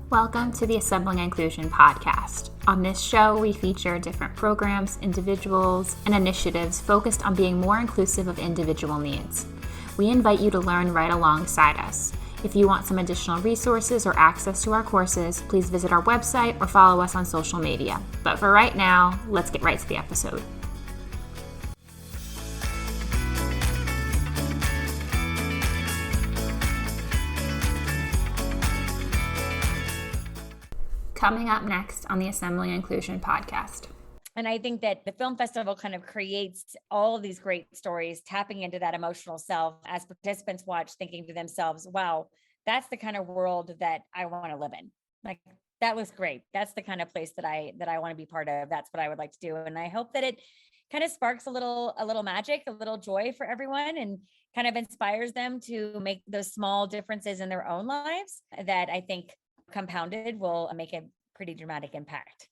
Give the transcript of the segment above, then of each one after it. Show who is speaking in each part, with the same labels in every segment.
Speaker 1: Welcome to the Assembling Inclusion podcast. On this show, we feature different programs, individuals, and initiatives focused on being more inclusive of individual needs. We invite you to learn right alongside us. If you want some additional resources or access to our courses, please visit our website or follow us on social media. But for right now, let's get right to the episode. Coming up next on the Assembling Inclusion podcast.
Speaker 2: And I think that the film festival kind of creates all of these great stories, tapping into that emotional self as participants watch, thinking to themselves, wow, that's the kind of world that I want to live in. Like, that was great. That's the kind of place that I want to be part of. That's what I would like to do. And I hope that it kind of sparks a little magic, a little joy for everyone, and kind of inspires them to make those small differences in their own lives that I think compounded will make a pretty dramatic impact.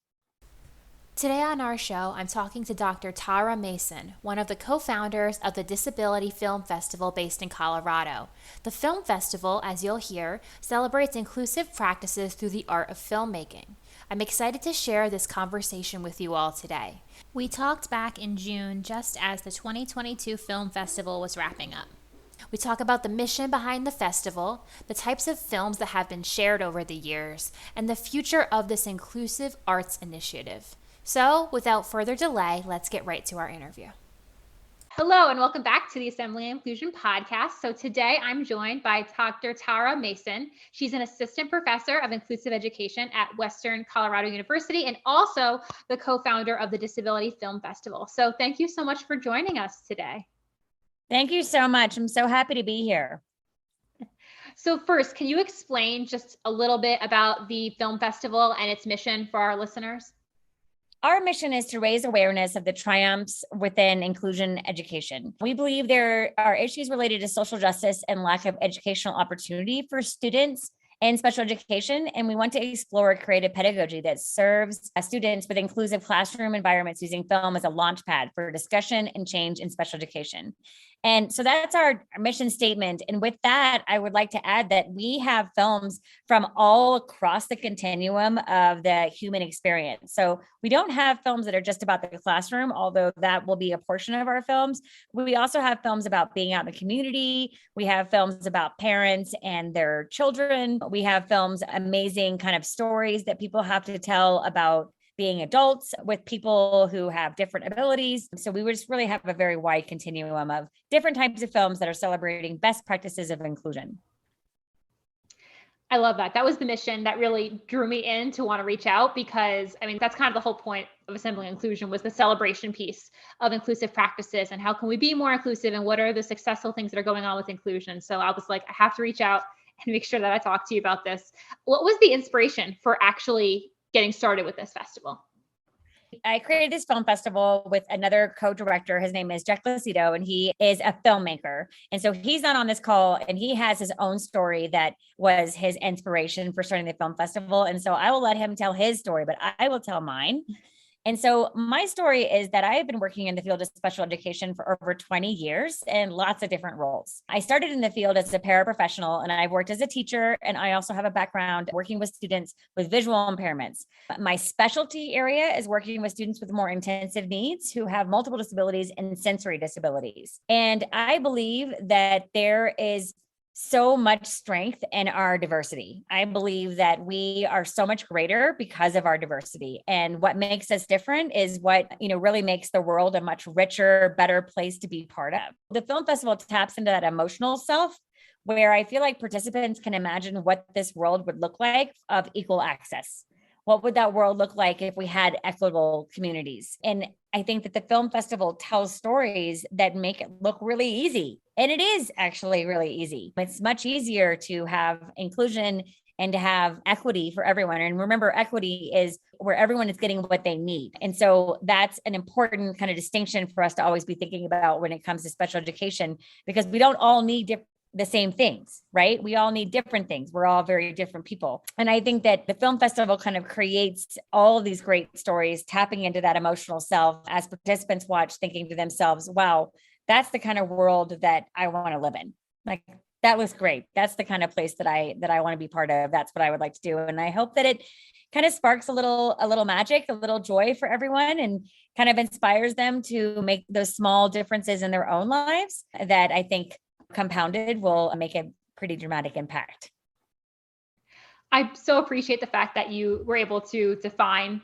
Speaker 3: Today on our show, I'm talking to Dr. Tara Mason, one of the co-founders of the Disability Film Festival based in Colorado. The film festival, as you'll hear, celebrates inclusive practices through the art of filmmaking. I'm excited to share this conversation with you all today. We talked back in June just as the 2022 Film Festival was wrapping up. We talk about the mission behind the festival, the types of films that have been shared over the years, and the future of this inclusive arts initiative. So, without further delay, let's get right to our interview.
Speaker 1: Hello, and welcome back to the Assembly Inclusion podcast. So today I'm joined by Dr. Tara Mason. She's an assistant professor of inclusive education at Western Colorado University and also the co-founder of the Disability Film Festival. So thank you so much for joining us today.
Speaker 2: Thank you so much. I'm so happy to be here.
Speaker 1: So first, can you explain just a little bit about the film festival and its mission for our listeners?
Speaker 2: Our mission is to raise awareness of the triumphs within inclusion education. We believe there are issues related to social justice and lack of educational opportunity for students in special education, and we want to explore creative pedagogy that serves students with inclusive classroom environments using film as a launchpad for discussion and change in special education. And so that's our mission statement. And with that, I would like to add that we have films from all across the continuum of the human experience. So we don't have films that are just about the classroom, although that will be a portion of our films. We also have films about being out in the community. We have films about parents and their children. We have films, amazing kind of stories that people have to tell about being adults with people who have different abilities. So we just really have a very wide continuum of different types of films that are celebrating best practices of inclusion.
Speaker 1: I love that. That was the mission that really drew me in to want to reach out because, I mean, that's kind of the whole point of Assembling Inclusion was the celebration piece of inclusive practices and how can we be more inclusive and what are the successful things that are going on with inclusion. So I was like, I have to reach out and make sure that I talk to you about this. What was the inspiration for actually getting started with this festival?
Speaker 2: I created this film festival with another co-director. His name is Jack Placido, and he is a filmmaker. And so he's not on this call, and he has his own story that was his inspiration for starting the film festival. And so I will let him tell his story, but I will tell mine. And so my story is that I have been working in the field of special education for over 20 years in lots of different roles. I started in the field as a paraprofessional, and I've worked as a teacher, and I also have a background working with students with visual impairments. My specialty area is working with students with more intensive needs who have multiple disabilities and sensory disabilities. And I believe that there is so much strength in our diversity. I believe that we are so much greater because of our diversity. And what makes us different is what, really makes the world a much richer, better place to be part of. The film festival taps into that emotional self where I feel like participants can imagine what this world would look like of equal access. What would that world look like if we had equitable communities? And I think that the film festival tells stories that make it look really easy. And it is actually really easy. It's much easier to have inclusion and to have equity for everyone. And remember, equity is where everyone is getting what they need. And so that's an important kind of distinction for us to always be thinking about when it comes to special education, because we don't all need the same things, right? We all need different things. We're all very different people. And I think that the film festival kind of creates all of these great stories, tapping into that emotional self as participants watch, thinking to themselves, wow, that's the kind of world that I want to live in. Like, that was great. That's the kind of place that I want to be part of. That's what I would like to do. And I hope that it kind of sparks a little magic, a little joy for everyone, and kind of inspires them to make those small differences in their own lives that I think compounded will make a pretty dramatic impact.
Speaker 1: I so appreciate the fact that you were able to define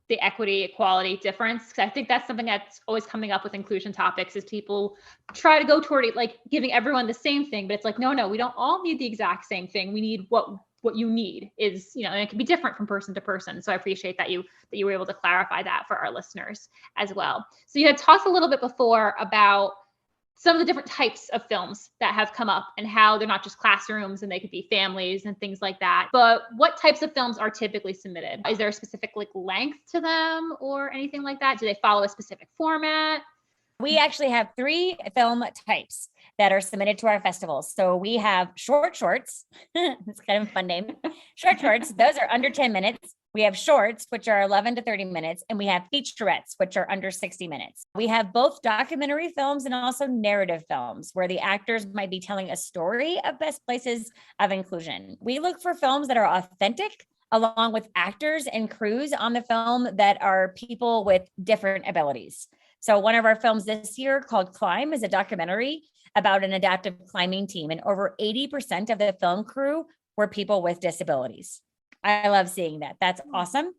Speaker 1: the equity, equality difference. Because I think that's something that's always coming up with inclusion topics is people try to go toward it, like giving everyone the same thing, but it's like, no, we don't all need the exact same thing. We need what you need is, and it can be different from person to person. So I appreciate that you were able to clarify that for our listeners as well. So you had talked a little bit before about some of the different types of films that have come up and how they're not just classrooms and they could be families and things like that. But what types of films are typically submitted? Is there a specific length to them or anything like that? Do they follow a specific format?
Speaker 2: We actually have 3 film types that are submitted to our festivals. So we have shorts. It's kind of a fun name. Shorts, those are under 10 minutes. We have shorts, which are 11 to 30 minutes, and we have featurettes, which are under 60 minutes. We have both documentary films and also narrative films, where the actors might be telling a story of best places of inclusion. We look for films that are authentic, along with actors and crews on the film that are people with different abilities. So one of our films this year called Climb is a documentary about an adaptive climbing team, and over 80% of the film crew were people with disabilities. I love seeing that. That's awesome.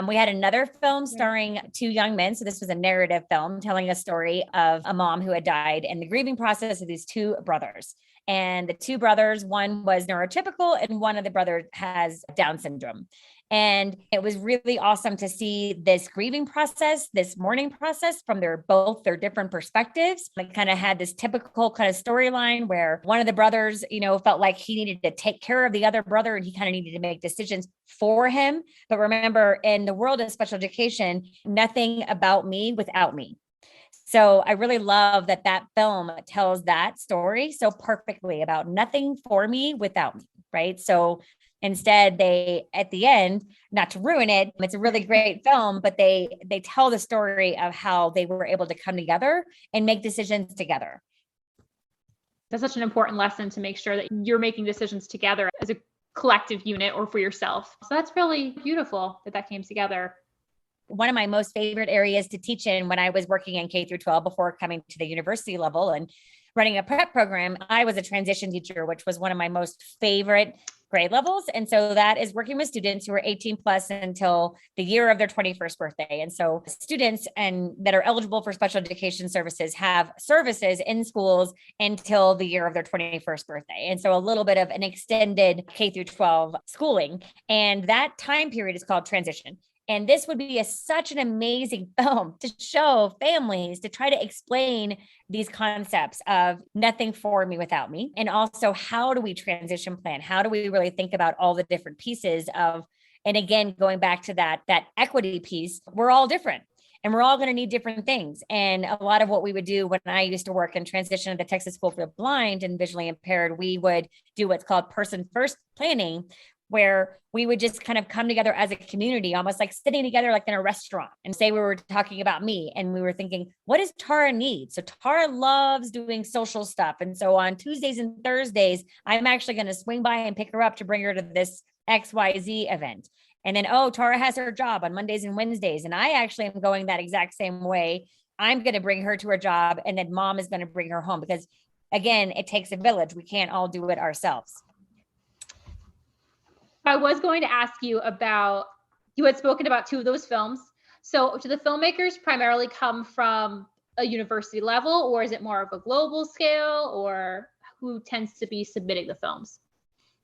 Speaker 2: We had another film starring 2 young men. So this was a narrative film telling a story of a mom who had died and the grieving process of these 2 brothers. And the 2 brothers, one was neurotypical and one of the brothers has Down syndrome. And it was really awesome to see this grieving process, this mourning process from both their different perspectives. It kind of had this typical kind of storyline where one of the brothers, felt like he needed to take care of the other brother and he kind of needed to make decisions for him. But remember, in the world of special education, nothing about me without me. So I really love that film tells that story so perfectly about nothing for me without me, right? So instead, they, at the end, not to ruin it, it's a really great film, but they tell the story of how they were able to come together and make decisions together.
Speaker 1: That's such an important lesson to make sure that you're making decisions together as a collective unit or for yourself. So that's really beautiful that came together.
Speaker 2: One of my most favorite areas to teach in when I was working in K through 12 before coming to the university level and running a prep program, I was a transition teacher, which was one of my most favorite grade levels. And so that is working with students who are 18 plus until the year of their 21st birthday. And so students that are eligible for special education services have services in schools until the year of their 21st birthday. And so a little bit of an extended K through 12 schooling. And that time period is called transition. And this would be such an amazing film to show families, to try to explain these concepts of nothing for me without me. And also, how do we transition plan? How do we really think about all the different pieces of, and again, going back to that equity piece, we're all different. And we're all going to need different things. And a lot of what we would do when I used to work in transition at the Texas School for the Blind and Visually Impaired, we would do what's called person first planning, where we would just kind of come together as a community, almost like sitting together like in a restaurant, and say we were talking about me and we were thinking, what does Tara need? So Tara loves doing social stuff. And so on Tuesdays and Thursdays, I'm actually going to swing by and pick her up to bring her to this XYZ event. And then, Tara has her job on Mondays and Wednesdays. And I actually am going that exact same way. I'm going to bring her to her job, and then mom is going to bring her home, because again, it takes a village. We can't all do it ourselves.
Speaker 1: I was going to ask you about, you had spoken about 2 of those films. So do the filmmakers primarily come from a university level, or is it more of a global scale, or who tends to be submitting the films?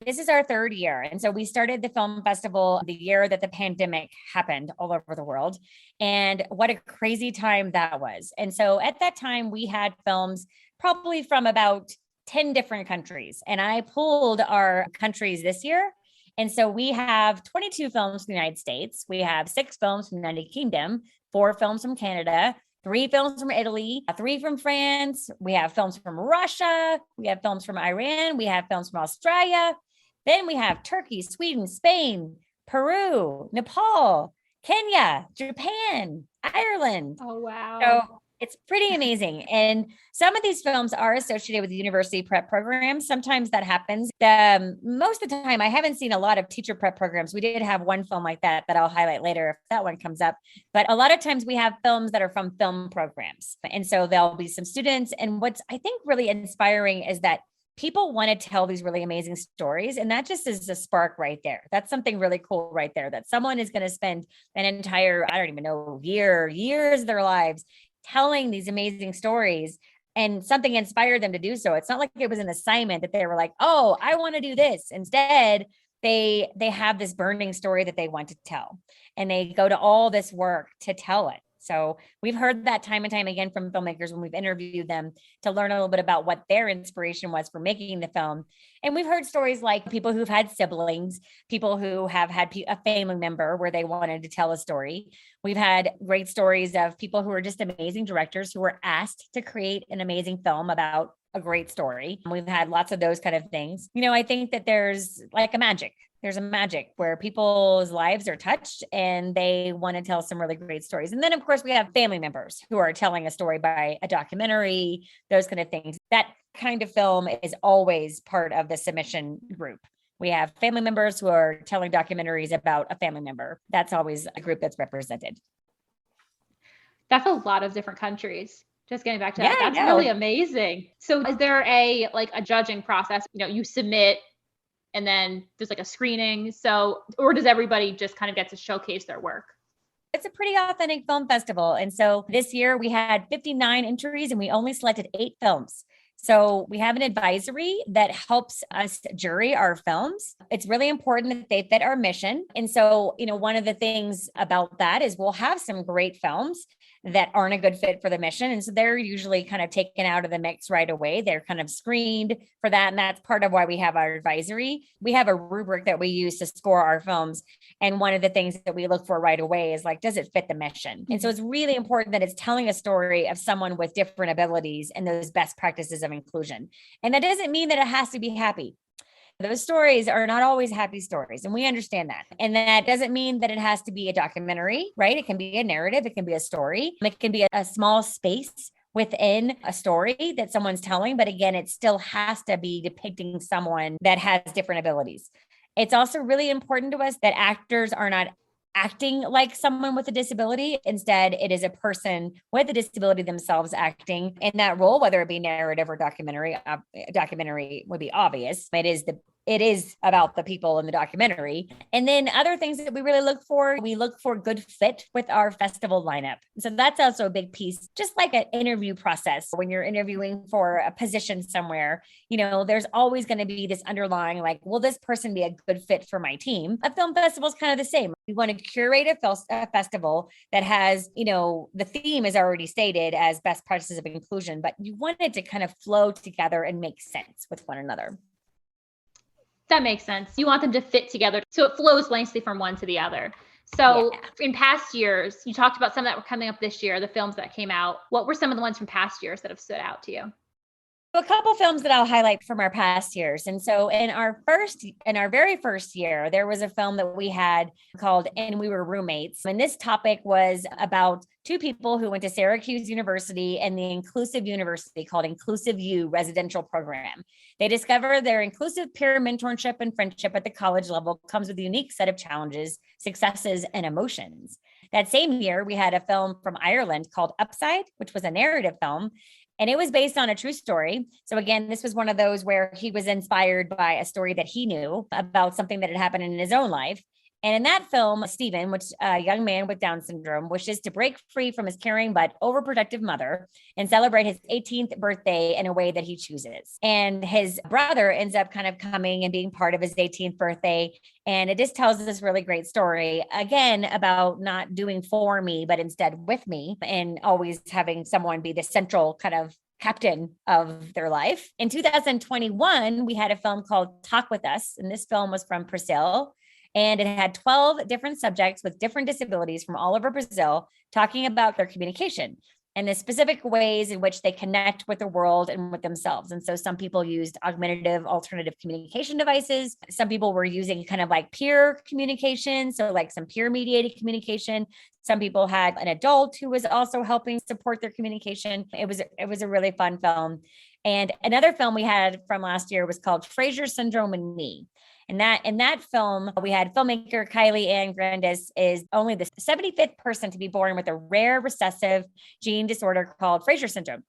Speaker 2: This is our 3rd year. And so we started the film festival the year that the pandemic happened all over the world. And what a crazy time that was. And so at that time, we had films probably from about 10 different countries. And I pulled our countries this year. And so we have 22 films from the United States. We have 6 films from the United Kingdom, 4 films from Canada, 3 films from Italy, 3 from France. We have films from Russia. We have films from Iran. We have films from Australia. Then we have Turkey, Sweden, Spain, Peru, Nepal, Kenya, Japan, Ireland.
Speaker 1: Oh, wow.
Speaker 2: So It's pretty amazing. And some of these films are associated with university prep programs. Sometimes that happens. Most of the time, I haven't seen a lot of teacher prep programs. We did have one film like that I'll highlight later if that one comes up. But a lot of times we have films that are from film programs. And so there'll be some students. And what's I think really inspiring is that people want to tell these really amazing stories. And that just is a spark right there. That's something really cool right there, that someone is going to spend an entire, I don't even know, years of their lives telling these amazing stories, and something inspired them to do so. It's not like it was an assignment that they were like, oh, I want to do this. Instead, they have this burning story that they want to tell, and they go to all this work to tell it. So we've heard that time and time again from filmmakers when we've interviewed them to learn a little bit about what their inspiration was for making the film. And we've heard stories like people who've had siblings, people who have had a family member where they wanted to tell a story. We've had great stories of people who are just amazing directors who were asked to create an amazing film about a great story. We've had lots of those kind of things. I think that there's like a magic. There's a magic where people's lives are touched and they want to tell some really great stories. And then, of course, we have family members who are telling a story by a documentary, those kind of things. That kind of film is always part of the submission group. We have family members who are telling documentaries about a family member. That's always a group that's represented.
Speaker 1: That's a lot of different countries. Just getting back to that, that's really amazing. So is there a judging process? You submit and then there's like a screening. So, or does everybody just kind of get to showcase their work?
Speaker 2: It's a pretty authentic film festival. And so this year we had 59 entries and we only selected 8 films. So we have an advisory that helps us jury our films. It's really important that they fit our mission. And so, one of the things about that is we'll have some great films that aren't a good fit for the mission. And so they're usually kind of taken out of the mix right away. They're kind of screened for that. And that's part of why we have our advisory. We have a rubric that we use to score our films. And one of the things that we look for right away is does it fit the mission? And so it's really important that it's telling a story of someone with different abilities and those best practices of inclusion. And that doesn't mean that it has to be happy. Those stories are not always happy stories, and we understand that. And that doesn't mean that it has to be a documentary, right? It can be a narrative. It can be a story. It can be a small space within a story that someone's telling. But again, it still has to be depicting someone that has different abilities. It's also really important to us that actors are not acting like someone with a disability. Instead, it is a person with a disability themselves acting in that role, whether it be narrative or documentary. Documentary would be obvious. It is about the people in the documentary. And then other things that we really look for, we look for good fit with our festival lineup. So that's also a big piece, just like an interview process. When you're interviewing for a position somewhere, there's always going to be this underlying, will this person be a good fit for my team? A film festival is kind of the same. We want to curate a festival that has, the theme is already stated as best practices of inclusion, but you want it to kind of flow together and make sense with one another.
Speaker 1: That makes sense. You want them to fit together so it flows nicely from one to the other. So in past years, you talked about some that were coming up this year, the films that came out. What were some of the ones from past years that have stood out to you?
Speaker 2: A couple films that I'll highlight from our past years. And so in our very first year, there was a film that we had called And We Were Roommates. And this topic was about 2 people who went to Syracuse University and the inclusive university called Inclusive U residential program. They discover their inclusive peer mentorship and friendship at the college level comes with a unique set of challenges, successes, and emotions. That same year, we had a film from Ireland called Upside, which was a narrative film. And it was based on a true story. So again, this was one of those where he was inspired by a story that he knew about something that had happened in his own life. And in that film, Stephen, which a young man with Down syndrome, wishes to break free from his caring but overprotective mother and celebrate his 18th birthday in a way that he chooses. And his brother ends up kind of coming and being part of his 18th birthday. And it just tells this really great story, again, about not doing for me, but instead with me, and always having someone be the central kind of captain of their life. In 2021, we had a film called Talk With Us. And this film was from Brazil. And it had 12 different subjects with different disabilities from all over Brazil talking about their communication. and the specific ways in which they connect with the world and with themselves. And so some people used augmentative alternative communication devices. Some people were using kind of like peer communication. So like some peer mediated communication. Some people had an adult who was also helping support their communication. It was a really fun film. And another film we had from last year was called Fraser Syndrome and Me. And in that film, we had filmmaker Kylie Ann Grandis is only the 75th person to be born with a rare recessive gene disorder called Fraser syndrome.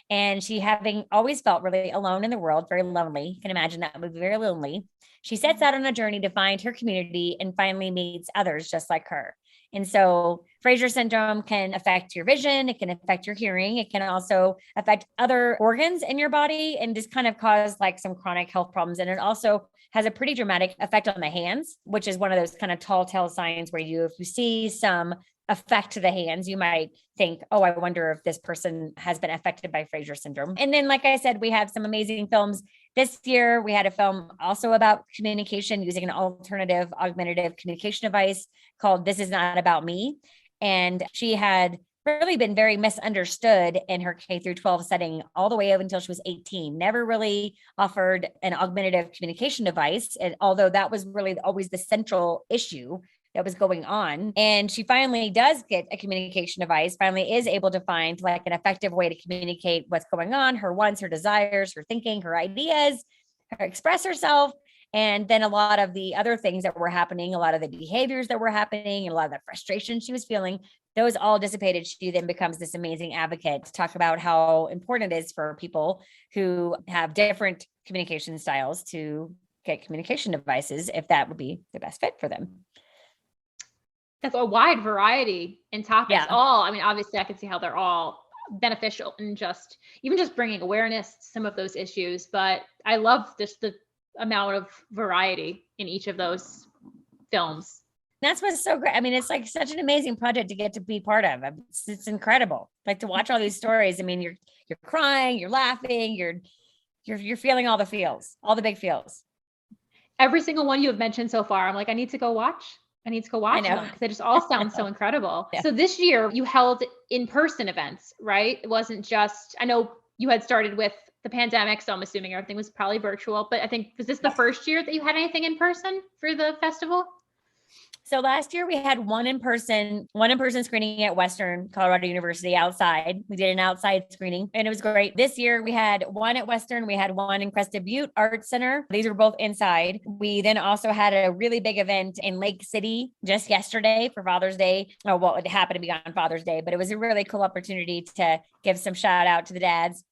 Speaker 2: And she, having always felt really alone in the world, very lonely, you can imagine that would be very lonely. She sets out on a journey to find her community and finally meets others just like her. And so Fraser syndrome can affect your vision. It can affect your hearing. It can also affect other organs in your body and just kind of cause like some chronic health problems. And it also has a pretty dramatic effect on the hands, which is one of those kind of tall tale signs where if you see some effect to the hands, you might think, oh, I wonder if this person has been affected by Fraser syndrome. And then, like I said, we have some amazing films. This year, we had a film also about communication using an alternative augmentative communication device called This Is Not About Me. And she had really been very misunderstood in her K through 12 setting all the way up until she was 18, never really offered an augmentative communication device. And although that was really always the central issue that was going on. And she finally does get a communication device, finally is able to find like an effective way to communicate what's going on, her wants, her desires, her thinking, her ideas, her express herself. And then a lot of the other things that were happening, a lot of the behaviors that were happening, and a lot of the frustration she was feeling, those all dissipated. She then becomes this amazing advocate to talk about how important it is for people who have different communication styles to get communication devices if that would be the best fit for them.
Speaker 1: That's a wide variety in topics.
Speaker 2: Yeah.
Speaker 1: I mean, obviously I can see how they're all beneficial and even just bringing awareness to some of those issues. But I love just the amount of variety in each of those films.
Speaker 2: That's what's so great. I mean, it's like such an amazing project to get to be part of. It's incredible. Like to watch all these stories. I mean, you're crying, you're laughing, you're feeling all the feels, all the big feels.
Speaker 1: Every single one you have mentioned so far, I'm like, I need to go watch them because they just all sound so incredible. Yeah. So this year you held in-person events, right? It wasn't just, I know you had started with the pandemic, so I'm assuming everything was probably virtual, but I think, was this the first year that you had anything in person for the festival?
Speaker 2: So last year we had one in-person screening at Western Colorado University outside. We did an outside screening and it was great. This year we had one at Western. We had one in Crested Butte Arts Center. These were both inside. We then also had a really big event in Lake City just yesterday for Father's Day. Oh, well, it happened to be on Father's Day, but it was a really cool opportunity to give some shout out to the dads.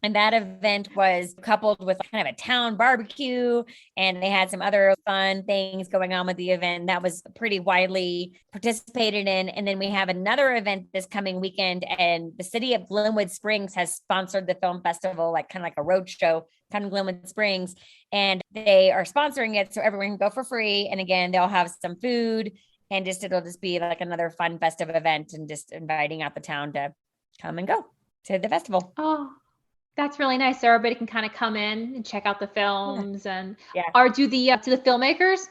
Speaker 2: And that event was coupled with kind of a town barbecue, and they had some other fun things going on with the event that was pretty widely participated in. And then we have another event this coming weekend, and the city of Glenwood Springs has sponsored the film festival, like kind of like a road show, kind of Glenwood Springs, and they are sponsoring it so everyone can go for free. And again, they'll have some food, and it'll just be like another fun festive event, and just inviting out the town to come and go to the festival.
Speaker 1: Oh, that's really nice. So everybody can kind of come in and check out the films. And do the filmmakers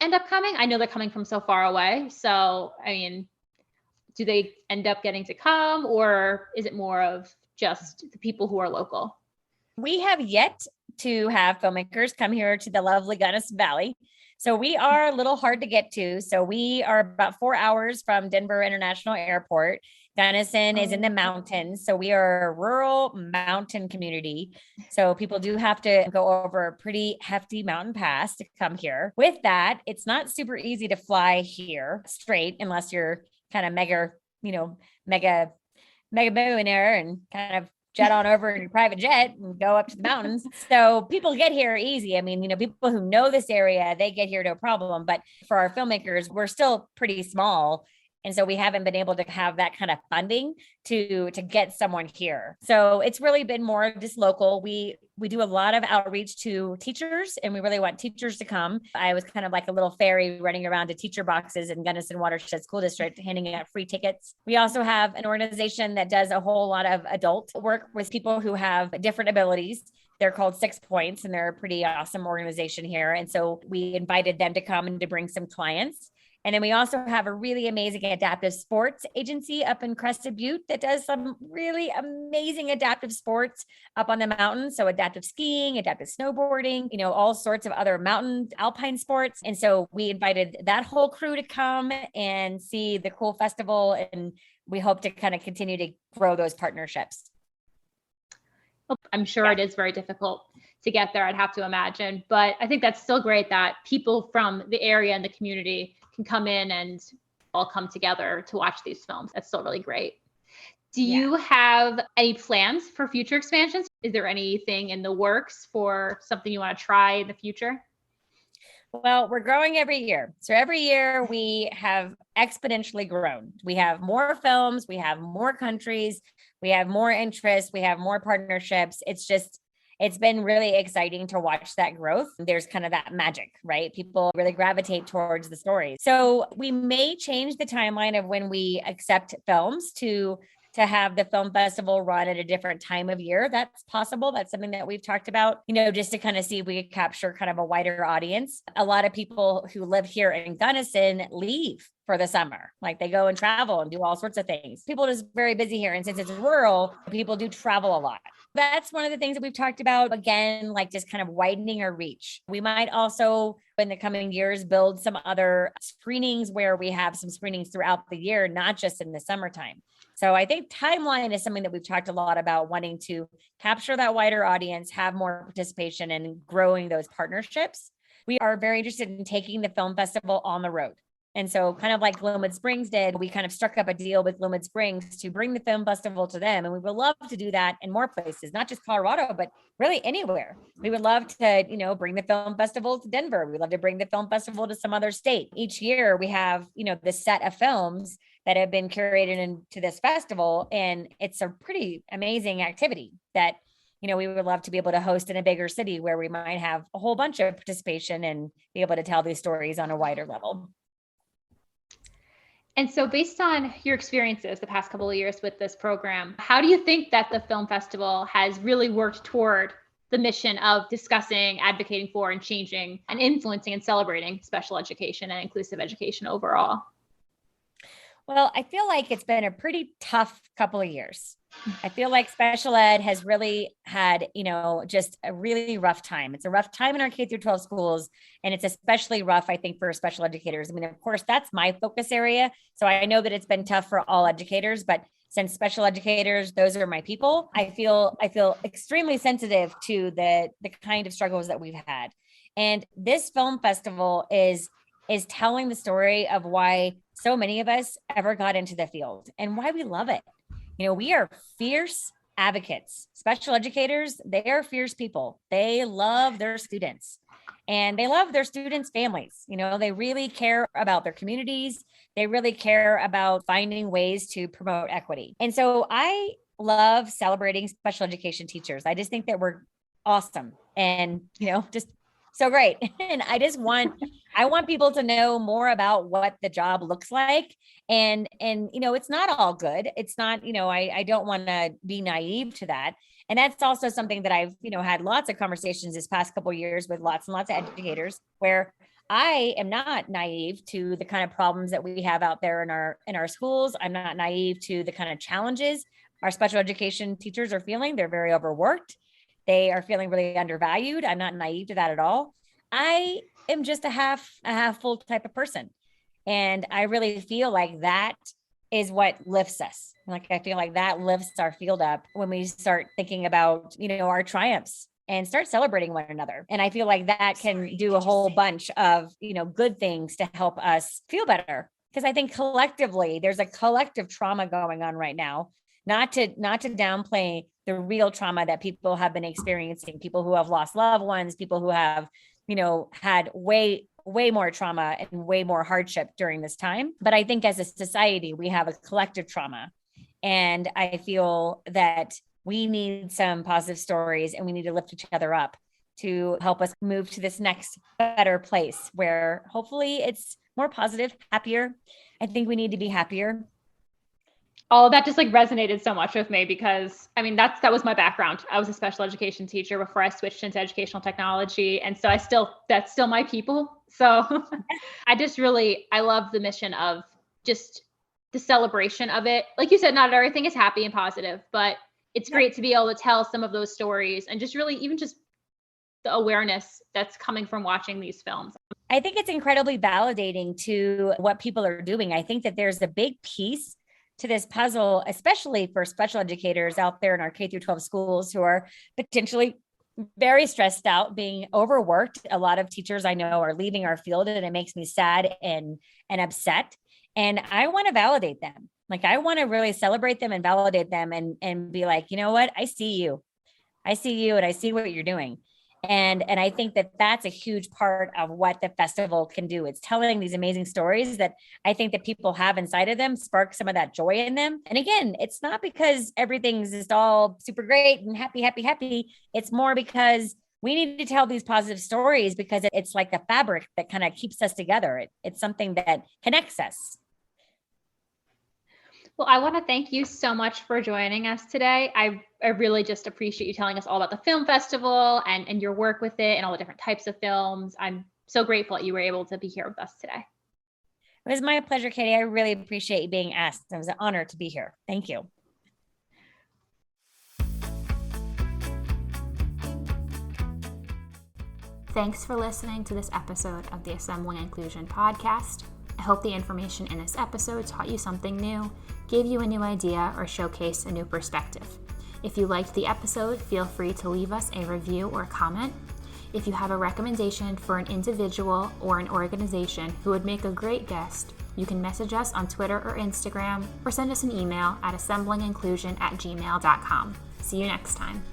Speaker 1: end up coming? I know they're coming from so far away. So, I mean, do they end up getting to come, or is it more of just the people who are local?
Speaker 2: We have yet to have filmmakers come here to the lovely Gunnison Valley. So we are a little hard to get to. So we are about 4 hours from Denver International Airport. Gunnison is in the mountains. So we are a rural mountain community. So people do have to go over a pretty hefty mountain pass to come here. With that, it's not super easy to fly here straight unless you're kind of mega millionaire and kind of jet on over in your private jet and go up to the mountains. So people get here easy. I mean, people who know this area, they get here no problem. But for our filmmakers, we're still pretty small. And so we haven't been able to have that kind of funding to get someone here. So it's really been more just local. We do a lot of outreach to teachers, and we really want teachers to come. I was kind of like a little fairy running around to teacher boxes in Gunnison Watershed School District, handing out free tickets. We also have an organization that does a whole lot of adult work with people who have different abilities. They're called 6 Points, and they're a pretty awesome organization here. And so we invited them to come and to bring some clients. And then we also have a really amazing adaptive sports agency up in Crested Butte that does some really amazing adaptive sports up on the mountain. So adaptive skiing, adaptive snowboarding, all sorts of other mountain alpine sports. And so we invited that whole crew to come and see the cool festival. And we hope to kind of continue to grow those partnerships.
Speaker 1: I'm sure it is very difficult to get there, I'd have to imagine. But I think that's still great that people from the area and the community can come in and all come together to watch these films. That's still really great. Do you have any plans for future expansions? Is there anything in the works for something you want to try in the future?
Speaker 2: Well, we're growing every year. So every year we have exponentially grown. We have more films, we have more countries, we have more interests, we have more partnerships. It's been really exciting to watch that growth. There's kind of that magic, right? People really gravitate towards the stories. So we may change the timeline of when we accept films to have the film festival run at a different time of year. That's possible. That's something that we've talked about, just to kind of see if we could capture kind of a wider audience. A lot of people who live here in Gunnison leave for the summer. Like they go and travel and do all sorts of things. People are just very busy here. And since it's rural, people do travel a lot. That's one of the things that we've talked about. Again, like just kind of widening our reach. We might also, in the coming years, build some other screenings where we have some screenings throughout the year, not just in the summertime. So I think timeline is something that we've talked a lot about, wanting to capture that wider audience, have more participation, and growing those partnerships. We are very interested in taking the film festival on the road. And so kind of like Glenwood Springs did, we kind of struck up a deal with Glenwood Springs to bring the film festival to them. And we would love to do that in more places, not just Colorado, but really anywhere. We would love to, bring the film festival to Denver. We'd love to bring the film festival to some other state. Each year we have, this set of films that have been curated into this festival. And it's a pretty amazing activity that, we would love to be able to host in a bigger city where we might have a whole bunch of participation and be able to tell these stories on a wider level.
Speaker 1: And so based on your experiences the past couple of years with this program, how do you think that the film festival has really worked toward the mission of discussing, advocating for, and changing and influencing and celebrating special education and inclusive education overall?
Speaker 2: Well, I feel like it's been a pretty tough couple of years. I feel like special ed has really had, just a really rough time. It's a rough time in our K through 12 schools. And it's especially rough, I think, for special educators. I mean, of course, that's my focus area. So I know that it's been tough for all educators, but since special educators, those are my people, I feel extremely sensitive to the kind of struggles that we've had. And this film festival is telling the story of why so many of us ever got into the field and why we love it. We are fierce advocates. Special educators, they are fierce people. They love their students and they love their students' families. They really care about their communities. They really care about finding ways to promote equity. And so I love celebrating special education teachers. I just think that we're awesome and, just so great. And I want people to know more about what the job looks like. And, it's not all good. It's not, I don't want to be naive to that. And that's also something that I've, had lots of conversations this past couple of years with lots and lots of educators where I am not naive to the kind of problems that we have out there in our schools. I'm not naive to the kind of challenges our special education teachers are feeling. They're very overworked. They are feeling really undervalued. I'm not naive to that at all. I am just a half full type of person. And I really feel like that is what lifts us. Like, I feel like that lifts our field up when we start thinking about, our triumphs and start celebrating one another. And I feel like that can do a whole bunch of, good things to help us feel better. Because I think collectively, there's a collective trauma going on right now, not to downplay the real trauma that people have been experiencing, people who have lost loved ones, people who have, had way more trauma and way more hardship during this time. But I think as a society, we have a collective trauma. And I feel that we need some positive stories and we need to lift each other up to help us move to this next better place where hopefully it's more positive, happier. I think we need to be happier.
Speaker 1: all that just like resonated so much with me because I mean, that was my background. I was a special education teacher before I switched into educational technology. And so that's still my people. So I love the mission of just the celebration of it. Like you said, not everything is happy and positive, but it's great to be able to tell some of those stories and just really even just the awareness that's coming from watching these films.
Speaker 2: I think it's incredibly validating to what people are doing. I think that there's a big piece to this puzzle, especially for special educators out there in our K through 12 schools who are potentially very stressed out, being overworked. A lot of teachers I know are leaving our field, and it makes me sad and upset. And I want to validate them. Like, I want to really celebrate them and validate them and be like, you know what? I see you. I see you and I see what you're doing. And I think that that's a huge part of what the festival can do. It's telling these amazing stories that I think that people have inside of them, spark some of that joy in them. And again, it's not because everything's just all super great and happy, happy, happy. It's more because we need to tell these positive stories because it's like the fabric that kind of keeps us together. It's something that connects us.
Speaker 1: Well, I want to thank you so much for joining us today. I really just appreciate you telling us all about the film festival and your work with it and all the different types of films. I'm so grateful that you were able to be here with us today.
Speaker 2: It was my pleasure, Katie. I really appreciate you being asked. It was an honor to be here. Thank you.
Speaker 3: Thanks for listening to this episode of the Assembling Inclusion podcast. I hope the information in this episode taught you something new, gave you a new idea, or showcased a new perspective. If you liked the episode, feel free to leave us a review or comment. If you have a recommendation for an individual or an organization who would make a great guest, you can message us on Twitter or Instagram or send us an email at assemblinginclusion@gmail.com. See you next time.